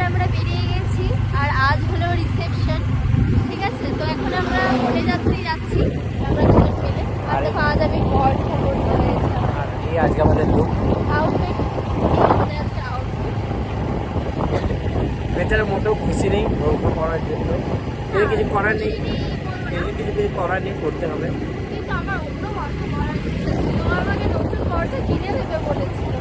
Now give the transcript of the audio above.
আমরা বেরিয়ে গেছি আর আজ হলো রিসেপশন। ঠিক আছে, তো এখন আমরা হোটে যাচ্ছি আমরা দুজন মিলে। আর দেখো আজ আমি বর খবর হয়েছে আর এই আজকে আমাদের লুক আউটফিট, আমাদের আজকে আউটফিট। বেচারা মোটেও খুশি নেই গল্প করার জন্য, কিন্তু কিছু করার নেই, কিছু করার নেই, করতে হবে। কিন্তু আমার অন্য গল্প করার ইচ্ছা ছিল, আমাকে নতুন পর্দা কিনে দেবে বলেছিল।